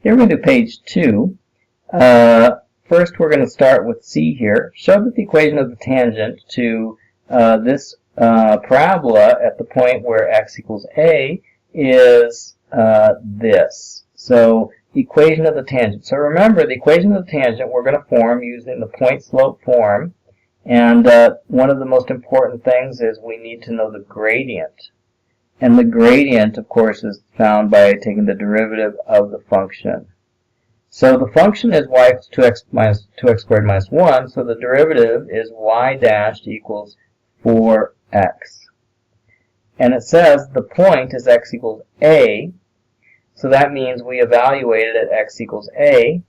Here we're going to do page 2. First, we're going to start with C here. Show that the equation of the tangent to this parabola at the point where x equals a is this. So, the equation of the tangent. So remember, the equation of the tangent we're going to form using the point-slope form. And one of the most important things is we need to know the gradient. And the gradient, of course, is found by taking the derivative of the function. So the function is y equals 2x squared minus 1, so the derivative is y dashed equals 4x. And it says the point is x equals a, so that means we evaluate it at x equals a,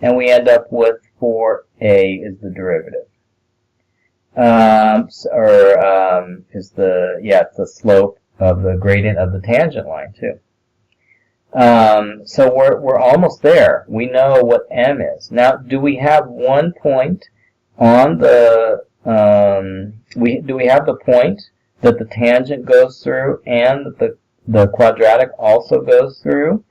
and we end up with 4a is the derivative. It's the slope of the gradient of the tangent line too. So we're almost there. We know what m is. Now, do we have one point on the do we have the point that the tangent goes through and that the quadratic also goes through?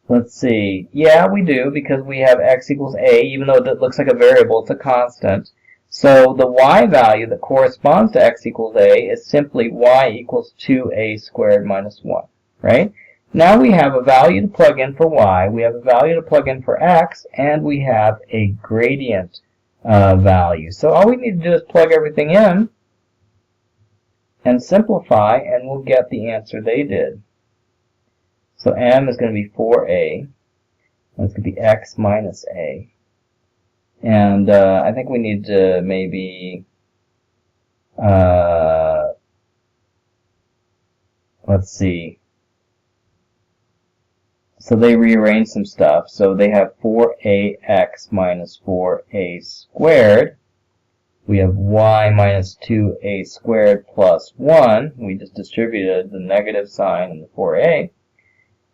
Let's see. Yeah, we do, because we have x equals a, even though it looks like a variable, it's a constant. So the y value that corresponds to x equals a is simply y equals 2a squared minus 1, right? Now we have a value to plug in for y, we have a value to plug in for x, and we have a gradient value. So all we need to do is plug everything in and simplify, and we'll get the answer they did. So m is going to be 4a, and it's going to be x minus a. And I think we need to maybe, let's see. So they rearrange some stuff. So they have 4ax minus 4a squared. We have y minus 2a squared plus 1. We just distributed the negative sign in the 4a.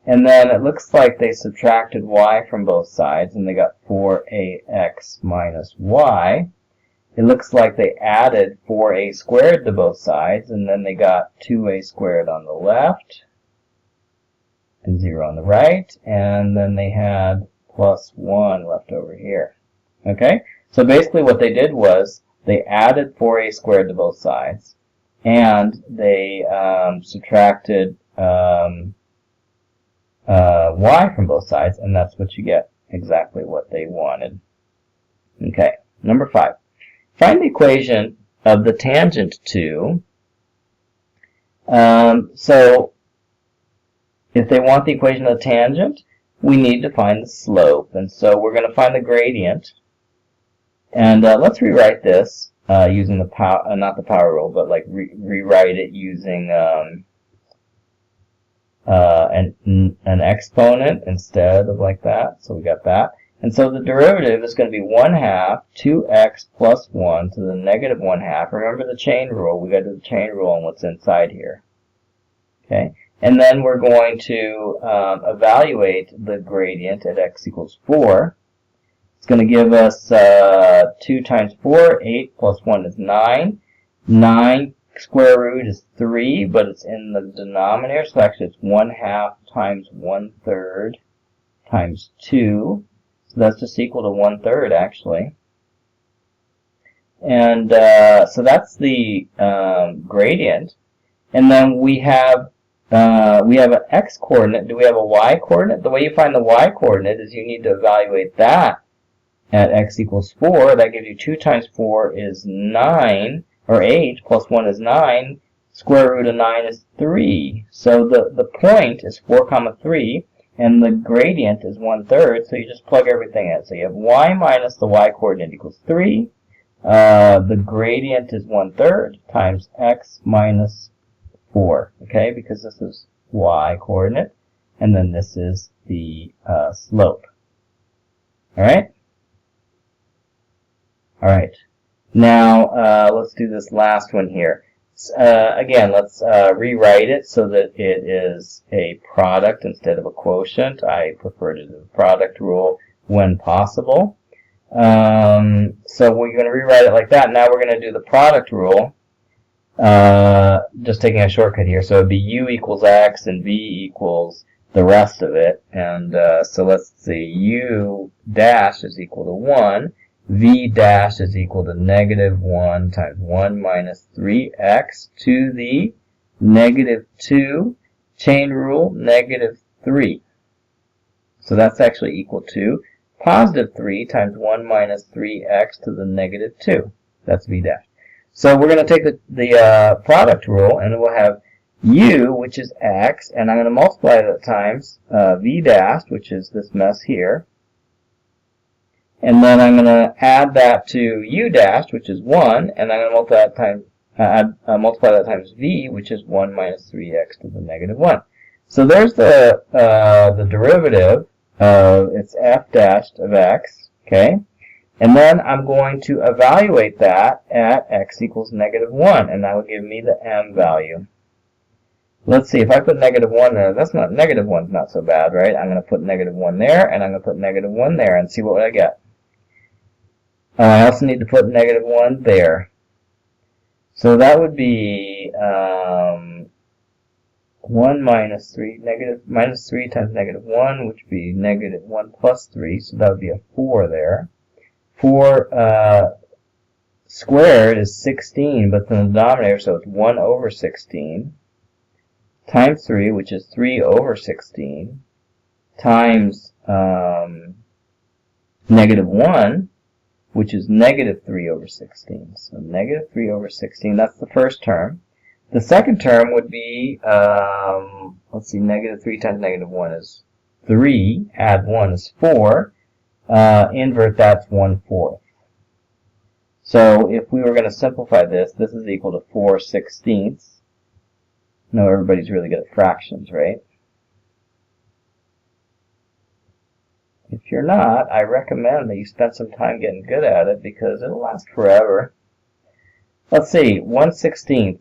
And then it looks like they subtracted y from both sides, and they got 4ax minus y. It looks like they added 4a squared to both sides, and then they got 2a squared on the left, and 0 on the right, and then they had plus 1 left over here. Okay? So basically what they did was they added 4a squared to both sides, and they subtracted y from both sides, and that's what you get, exactly what they wanted. Okay, number 5. Find the equation of the tangent to, so if they want the equation of the tangent, we need to find the slope, and so we're going to find the gradient. And let's rewrite this using the power, not the power rule, but like rewrite it using an exponent instead of like that. So we got that. And so the derivative is going to be 1/2 2x plus 1 to the negative 1/2. Remember the chain rule. We got to do the chain rule on what's inside here. Okay. And then we're going to evaluate the gradient at x equals 4. It's going to give us 2 times 4, 8 plus 1 is 9. 9 square root is 3, but it's in the denominator, so actually it's 1/2 times 1/3 times 2. So that's just equal to 1/3 actually. And so that's the gradient. And then we have an x coordinate. Do we have a y coordinate? The way you find the y coordinate is you need to evaluate that at x equals 4. That gives you 2 times 4 is 9. Or 8 plus 1 is 9, square root of 9 is 3. So the point is 4 comma 3, and the gradient is 1/3, so you just plug everything in. So you have y minus the y coordinate equals 3. The gradient is 1/3 times x minus 4, okay, because this is y coordinate, and then this is the slope. Alright? Alright. Now, let's do this last one here. Again, let's rewrite it so that it is a product instead of a quotient. I prefer to do the product rule when possible. So we're going to rewrite it like that. Now we're going to do the product rule. just taking a shortcut here. So it'd be u equals x and v equals the rest of it. And so let's see, u dash is equal to 1. V dash is equal to negative 1 times 1 minus 3x to the negative 2. Chain rule, negative 3. So that's actually equal to positive 3 times 1 minus 3x to the negative 2. That's v dash. So we're going to take the product rule, and we'll have u, which is x, and I'm going to multiply that times v dash, which is this mess here. And then I'm going to add that to u dash, which is 1, and I'm going to multiply that times v, which is 1 minus 3x to the negative 1. So there's the derivative of its f dashed of x, okay? And then I'm going to evaluate that at x equals negative 1, and that will give me the m value. Let's see, if I put negative 1 there, negative 1's not so bad, right? I'm going to put negative 1 there, and I'm going to put negative 1 there, and see what I get. I also need to put negative 1 there. So that would be 1 minus 3, minus 3 times negative 1, which would be negative 1 plus 3, so that would be a 4 there. 4 squared is 16, but in the denominator, so it's 1 over 16, times 3, which is 3 over 16, times negative 1, which is negative 3 over 16. So negative 3 over 16, that's the first term. The second term would be, let's see, negative 3 times negative 1 is 3, add 1 is 4, invert that's 1/4. So if we were going to simplify this, this is equal to 4/16. No, everybody's really good at fractions, right? If you're not, I recommend that you spend some time getting good at it because it'll last forever. Let's see, 1/16.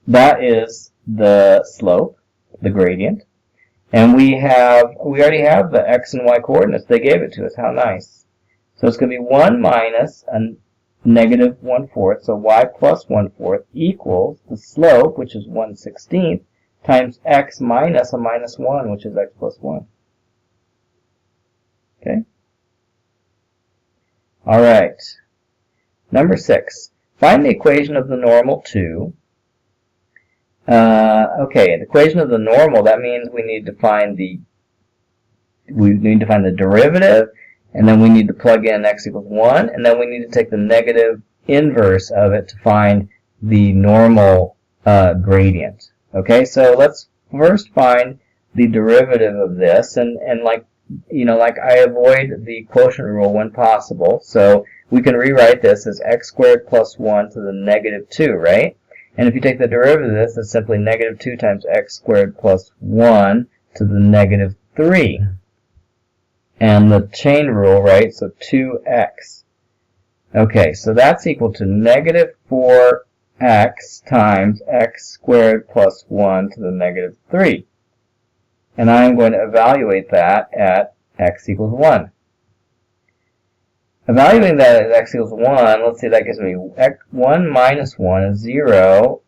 That is the slope, the gradient. And we already have the x and y coordinates. They gave it to us. How nice. So it's going to be 1 minus a negative 1/4. So y plus 1/4 equals the slope, which is 1/16, times x minus a minus 1, which is x plus 1. Okay? All right. Number 6. Find the equation of the normal to... okay, the equation of the normal, that means we need to find the derivative, and then we need to plug in x equals 1, and then we need to take the negative inverse of it to find the normal gradient. Okay, so let's first find the derivative of this, and like I avoid the quotient rule when possible, so we can rewrite this as x squared plus 1 to the negative 2, right? And if you take the derivative of this, it's simply negative 2 times x squared plus 1 to the negative 3. And the chain rule, right, so 2x. Okay, so that's equal to negative 4x times x squared plus 1 to the negative 3. And I'm going to evaluate that at x equals 1. Evaluating that at x equals 1, let's see, that gives me 1 minus 1 is 0.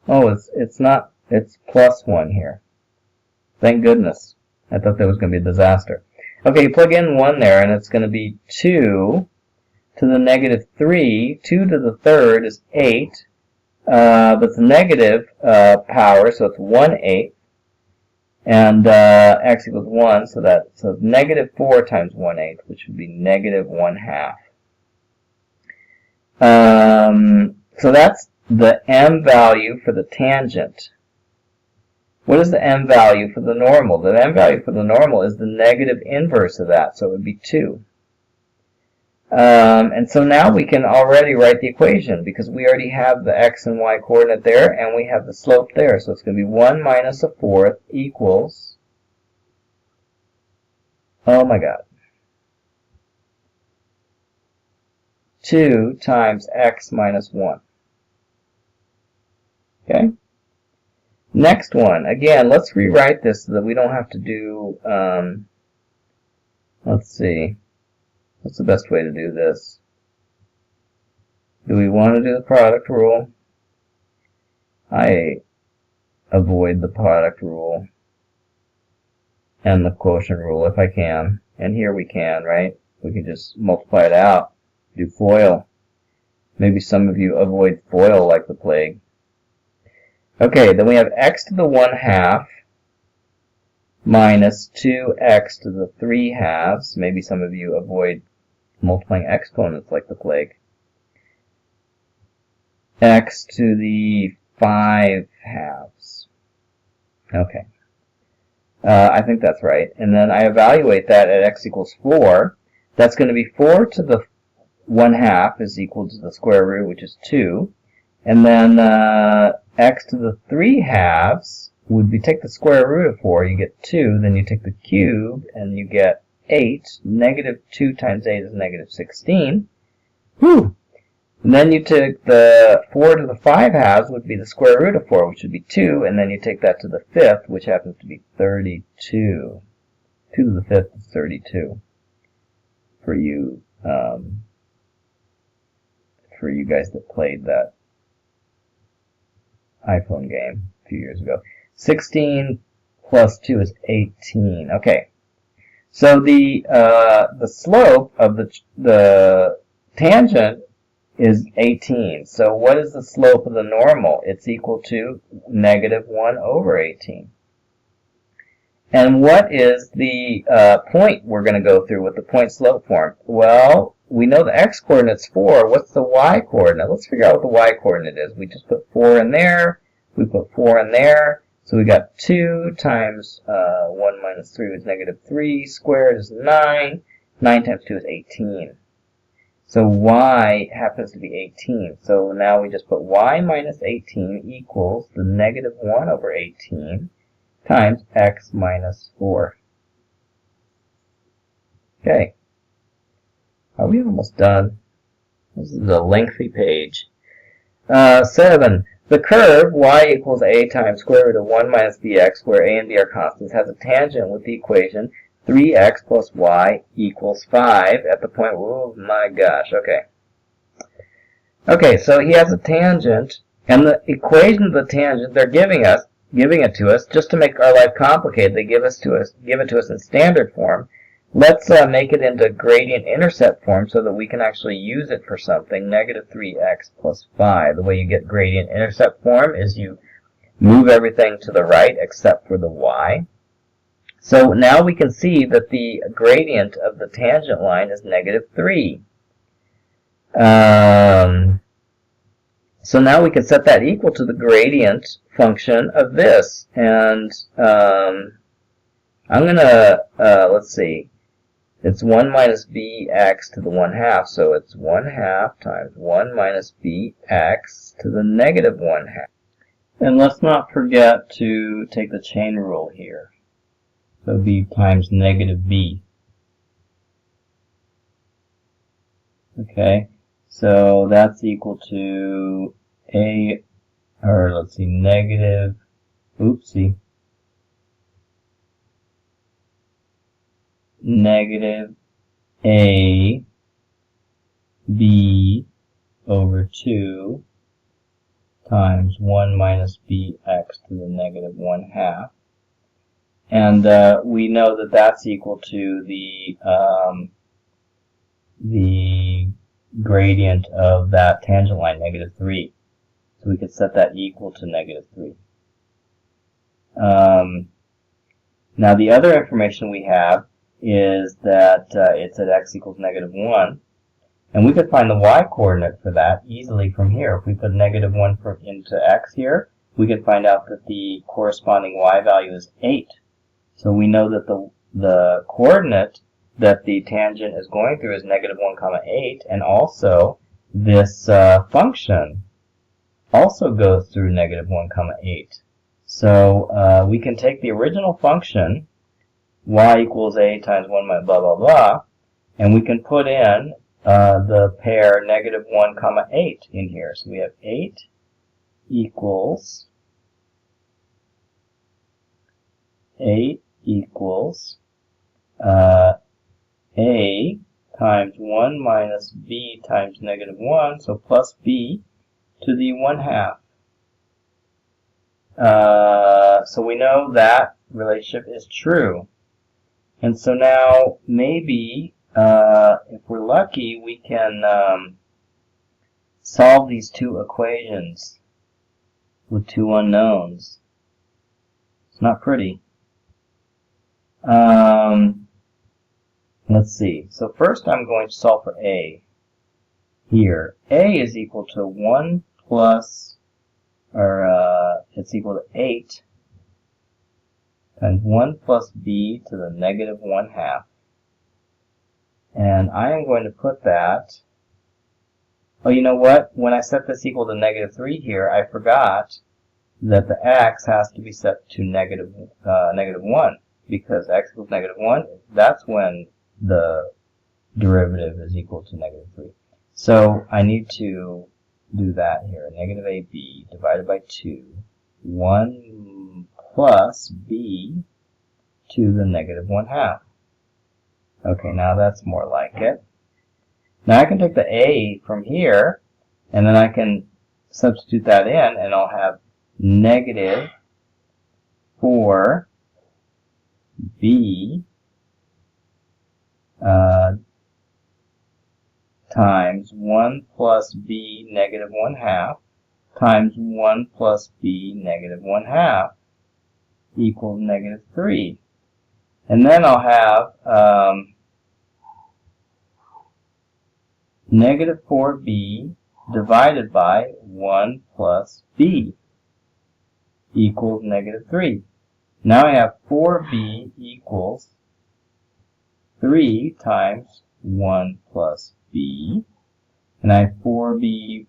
Oh, it's not, it's plus 1 here. Thank goodness. I thought that was going to be a disaster. Okay, you plug in 1 there, and it's going to be 2 to the negative 3. 2 to the third is 8. But the negative power, so it's 1/8. And x equals 1, so negative 4 times 1/8, which would be negative 1/2. So that's the m value for the tangent. What is the m value for the normal? The m value for the normal is the negative inverse of that, so it would be 2. And so now we can already write the equation because we already have the x and y coordinate there and we have the slope there. So it's going to be 1 minus 1/4 equals, oh my god, 2 times x minus 1. Okay? Next one. Again, let's rewrite this so that we don't have to do, let's see. What's the best way to do this? Do we want to do the product rule? I avoid the product rule and the quotient rule if I can. And here we can, right? We can just multiply it out. Do FOIL. Maybe some of you avoid FOIL like the plague. Okay, then we have x to the 1/2 minus 2x to the 3/2. Maybe some of you avoid multiplying exponents like the plague. X to the 5/2. Okay. I think that's right. And then I evaluate that at x equals 4. That's going to be 4 to the 1/2 is equal to the square root, which is 2. And then x to the 3/2 would be, take the square root of 4, you get 2. Then you take the cube, and you get 8. Negative 2 times 8 is negative 16. Whew! And then you take the 4 to the 5/2 would be the square root of 4, which would be 2, and then you take that to the 5th, which happens to be 32. 2 to the 5th is 32 for you guys that played that iPhone game a few years ago. 16 plus 2 is 18. Okay, so the slope of the tangent is 18. So what is the slope of the normal? It's equal to negative 1 over 18. And what is the point we're going to go through with the point slope form? Well, we know the x-coordinate's 4. What's the y-coordinate? Let's figure out what the y-coordinate is. We just put 4 in there. We put 4 in there. So we got 2 times 1 minus 3 is negative 3. Squared is 9. 9 times 2 is 18. So y happens to be 18. So now we just put y minus 18 equals the negative 1 over 18 times x minus 4. Okay. Are we almost done? This is a lengthy page. 7. The curve y equals a times square root of 1 minus bx, where a and b are constants, has a tangent with the equation 3x plus y equals 5 at the point, oh my gosh, okay. Okay, so he has a tangent, and the equation of the tangent they're giving it to us just to make our life complicated. They give it to us in standard form. Let's make it into gradient intercept form so that we can actually use it for something. Negative 3x plus 5. The way you get gradient intercept form is you move everything to the right except for the y. So now we can see that the gradient of the tangent line is negative 3. So now we can set that equal to the gradient function of this. And I'm going to, let's see, it's 1 minus bx to the 1/2, so it's 1/2 times 1 minus bx to the negative 1/2. And let's not forget to take the chain rule here. So b times negative b. Okay, so that's equal to negative, negative a b over 2 times 1 minus bx to the negative 1/2. And we know that that's equal to the gradient of that tangent line, negative 3. So we could set that equal to negative 3. Now the other information we have is that it's at x equals negative 1. And we could find the y-coordinate for that easily from here. If we put negative 1 into x here, we could find out that the corresponding y value is 8. So we know that the coordinate that the tangent is going through is negative 1, 8, and also this function also goes through negative 1, 8. So we can take the original function, y equals a times 1 minus blah, blah, blah, and we can put in the pair negative 1, 8 in here. So we have 8 equals 8 equals a times 1 minus b times negative 1, so plus b to the 1/2. So we know that relationship is true. And so now maybe, if we're lucky, we can solve these two equations with two unknowns. It's not pretty. Let's see. So first I'm going to solve for a here. A is equal to 1 plus, it's equal to 8 times 1 plus b to the negative 1/2. And I am going to put that, oh, you know what? When I set this equal to negative 3 here, I forgot that the x has to be set to negative 1, because x equals negative 1, that's when the derivative is equal to negative 3. So I need to do that here. Negative ab divided by 2, 1 plus b to the negative 1/2. Okay, now that's more like it. Now I can take the a from here, and then I can substitute that in, and I'll have negative 4b times 1 plus b negative 1/2 times 1 plus b negative 1/2 equals negative 3. And then I'll have negative 4b divided by 1 plus b equals negative 3. Now I have 4b equals 3 times 1 plus b, and I have 4b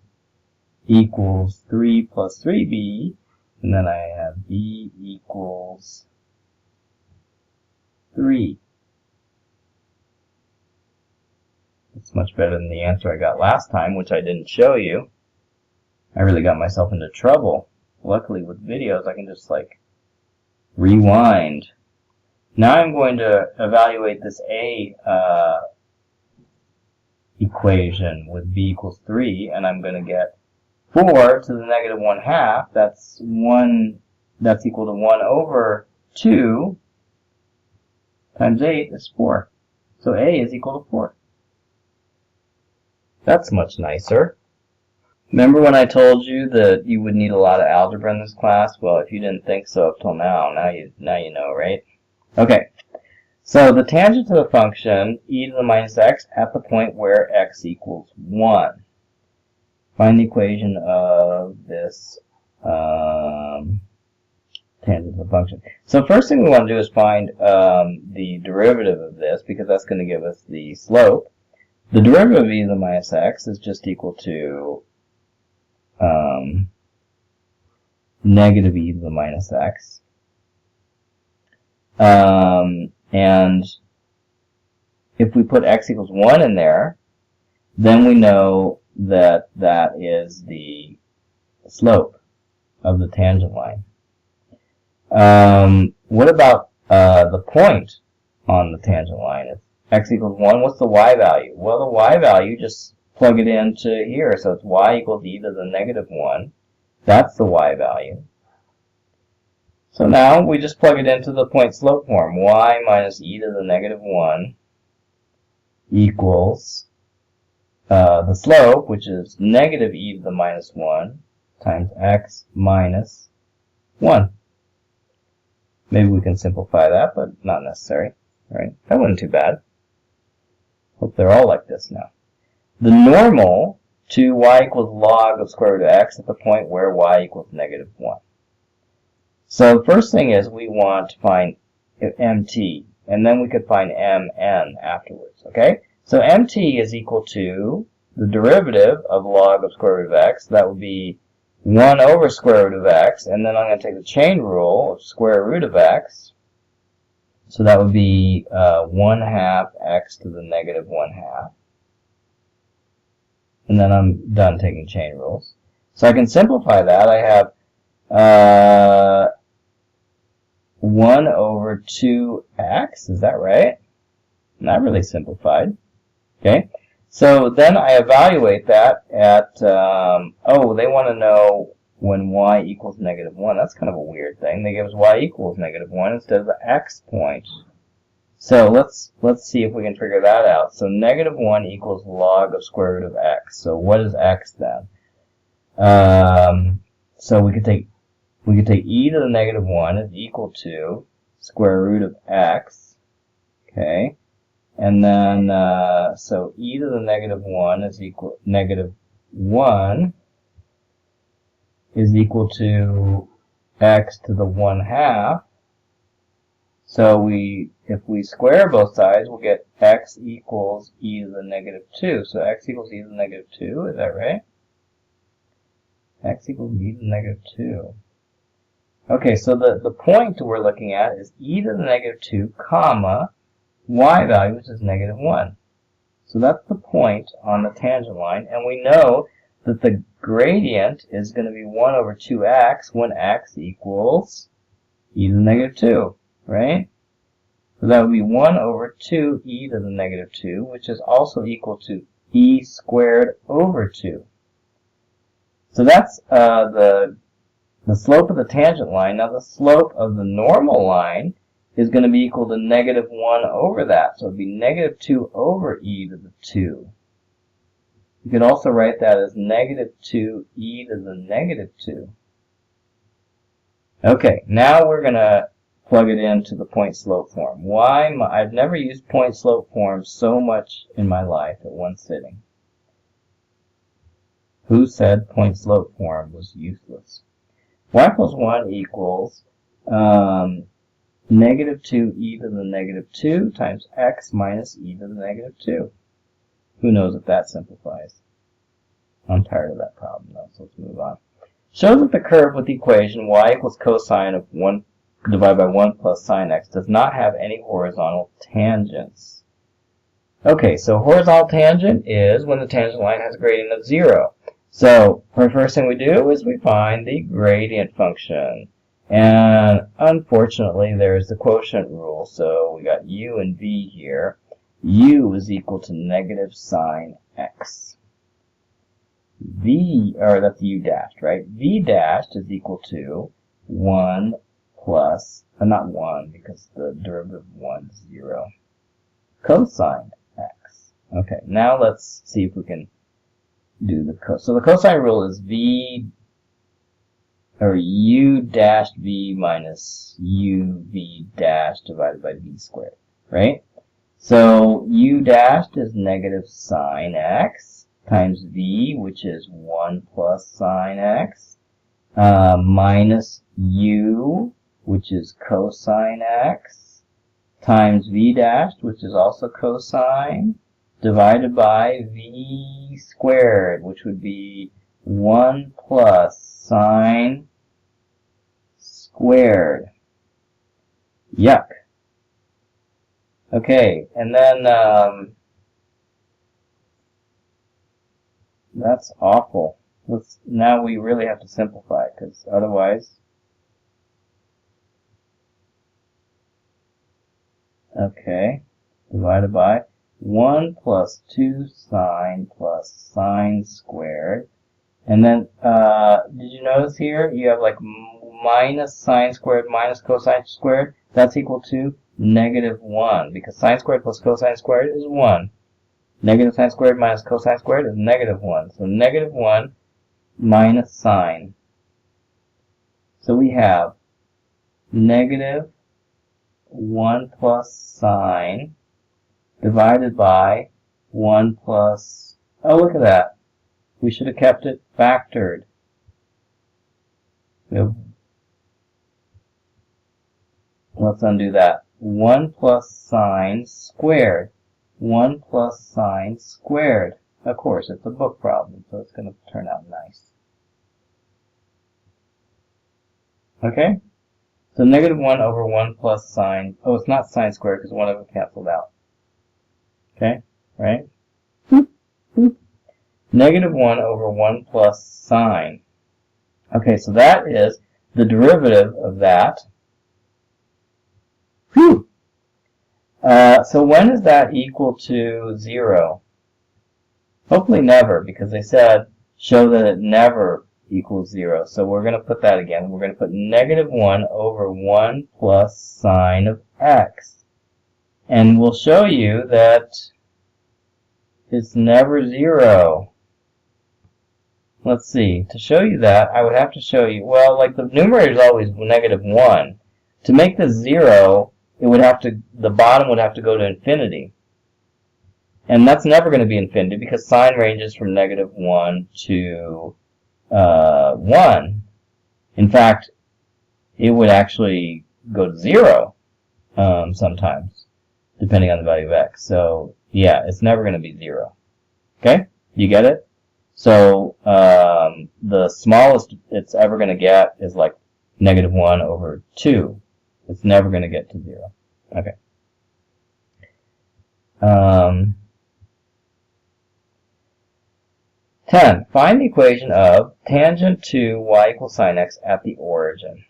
equals 3 plus 3b, and then I have b equals 3. It's much better than the answer I got last time, which I didn't show you. I really got myself into trouble. Luckily with videos I can just like rewind. Now I'm going to evaluate this a equation with b equals 3, and I'm going to get 4 to the negative 1/2. That's equal to 1 over 2 times 8 is 4. So a is equal to 4. That's much nicer. Remember when I told you that you would need a lot of algebra in this class? Well, if you didn't think so up till now you know, right? Okay. So the tangent to the function e to the minus x at the point where x equals 1. Find the equation of this tangent to the function. So first thing we want to do is find the derivative of this, because that's going to give us the slope. The derivative of e to the minus x is just equal to negative e to the minus x. And if we put x equals 1 in there, then we know that that is the slope of the tangent line. What about the point on the tangent line? If x equals 1, what's the y value? Well, the y value, just plug it into here. So it's y equals e to the negative 1. That's the y value. So now we just plug it into the point slope form. Y minus e to the negative 1 equals the slope, which is negative e to the minus 1 times x minus 1. Maybe we can simplify that, but not necessary. Right? That wasn't too bad. Hope they're all like this now. The normal to y equals log of square root of x at the point where y equals negative 1. So the first thing is we want to find mt, and then we could find mn afterwards. Okay? So mt is equal to the derivative of log of square root of x. That would be 1 over square root of x, and then I'm going to take the chain rule of square root of x. So that would be 1/2 x to the negative 1/2. And then I'm done taking chain rules. So I can simplify that. I have 1 over 2x. Is that right? Not really simplified. Okay. So then I evaluate that at, oh, they want to know when y equals -1. That's kind of a weird thing. They give us y equals -1 instead of the x point. So let's see if we can figure that out. So -1 equals log of square root of x. So what is x then? So we could take e to the -1 is equal to square root of x. Okay. And then, so e to the -1 is equal, -1 is equal to x to the 1/2. So if we square both sides, we'll get x equals e to the -2. So x equals e to the -2, is that right? X equals e to the -2. Okay, so the point we're looking at is e to the -2, comma, y value, which is -1. So that's the point on the tangent line, and we know that the gradient is going to be 1 over 2x when x equals e to the -2, right? So that would be 1 over 2 e to the -2, which is also equal to e squared over 2. So that's the slope of the tangent line. Now the slope of the normal line is going to be equal to -1 over that. So it would be -2 over e to the 2. You could also write that as -2 e to the -2. Okay, now we're going to plug it into the point slope form. I've never used point slope form so much in my life at one sitting. Who said point slope form was useless? Y plus 1 equals -2 e to the -2 times x minus e to the -2. Who knows if that simplifies? I'm tired of that problem though, so let's move on. Shows that the curve with the equation y equals cosine of 1 divided by 1 plus sine x does not have any horizontal tangents. Okay, so horizontal tangent is when the tangent line has a gradient of 0. So the first thing we do is we find the gradient function. And unfortunately, there's the quotient rule, so we got u and v here. U is equal to negative sine x. That's u dashed, right? V dashed is equal to 1 plus, not 1, because the derivative of 1 is 0, cosine x. Okay, now let's see if we can do so the cosine rule is u dashed v minus uv dashed divided by v squared, right? So u dashed is negative sine x times v, which is 1 plus sine x, minus u, which is cosine x, times v dashed, which is also cosine, divided by v squared, which would be 1 plus sine squared. Yuck. Okay, and then that's awful. Now we really have to simplify, because otherwise, okay, divided by 1 plus 2 sine plus sine squared. And then, did you notice here, you have like minus sine squared minus cosine squared. That's equal to -1, because sine squared plus cosine squared is 1. Negative sine squared minus cosine squared is -1. So -1 minus sine. So we have -1 plus sine divided by 1 plus, oh, look at that. We should have kept it factored. Let's undo that. 1 plus sine squared. 1 plus sine squared. Of course, it's a book problem, so it's going to turn out nice. Okay? So -1 over 1 plus sine. Oh, it's not sine squared because one of them canceled out. Okay? Right? -1 over 1 plus sine. Okay, so that is the derivative of that Whew! So when is that equal to 0? Hopefully never, because they said show that it never equals 0. So we're going to put that again. We're going to put negative 1 over 1 plus sine of x. And we'll show you that it's never 0. Let's see. To show you that, I would have to show you, well, like the numerator is always negative 1. To make this 0, it would have to, the bottom would have to go to infinity. And that's never going to be infinity because sine ranges from negative 1 to 1. In fact, it would actually go to 0 sometimes, depending on the value of x. So, yeah, it's never going to be 0. Okay? You get it? So, the smallest it's ever going to get is like negative 1 over 2. It's never going to get to 0. Okay. 10. Find the equation of tangent to y equals sine x at the origin.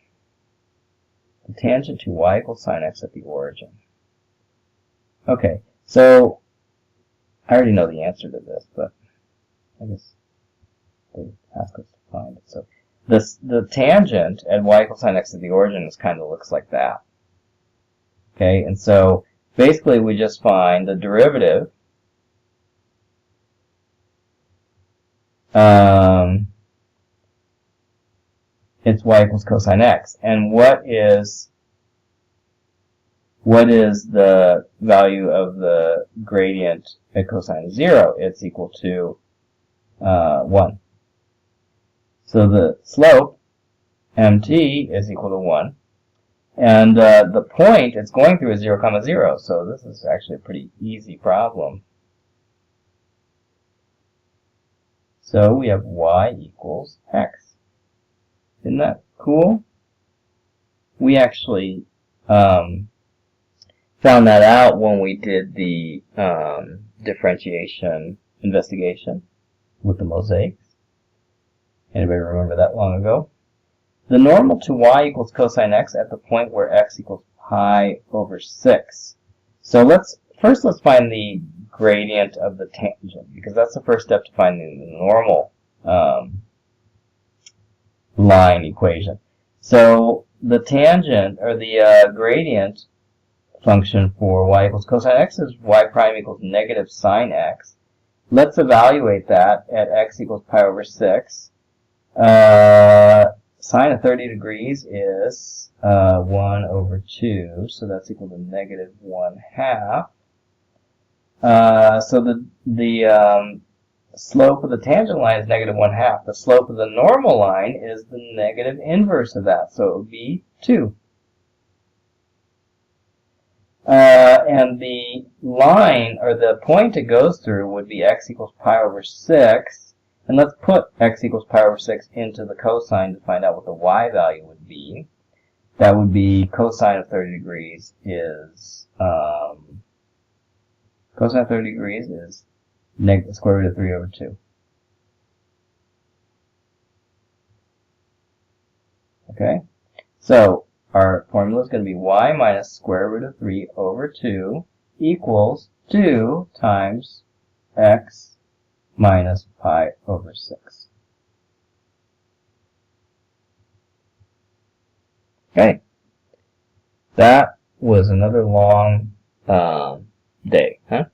The tangent to y equals sine x at the origin. Okay, so I already know the answer to this, but I guess they ask us to find it. So the tangent at y equals sine x at the origin is kind of looks like that. Okay, and so basically we just find the derivative it's y equals cosine x. And what is the value of the gradient at cosine of 0? It's equal to 1. So the slope, mt, is equal to 1. And the point it's going through is 0, 0. So this is actually a pretty easy problem. So we have y equals x. Isn't that cool? We actually found that out when we did the differentiation investigation with the mosaics. Anybody remember that long ago? The normal to y equals cosine x at the point where x equals pi over 6. So let's find the gradient of the tangent, because that's the first step to finding the normal line equation. So the tangent, or the gradient function for y equals cosine x is y prime equals negative sine x. Let's evaluate that at x equals pi over 6. Sine of 30 degrees is 1 over 2, so that's equal to negative 1/2. So the slope of the tangent line is negative 1/2. The slope of the normal line is the negative inverse of that, so it would be 2. And the line, or the point it goes through, would be x equals pi over 6. And let's put x equals pi over 6 into the cosine to find out what the y value would be. That would be cosine of 30 degrees is, cosine of 30 degrees is the square root of 3 over 2. Okay? So, our formula is going to be y minus square root of 3 over 2 equals 2 times x minus pi over 6. Okay. That was another long day, huh?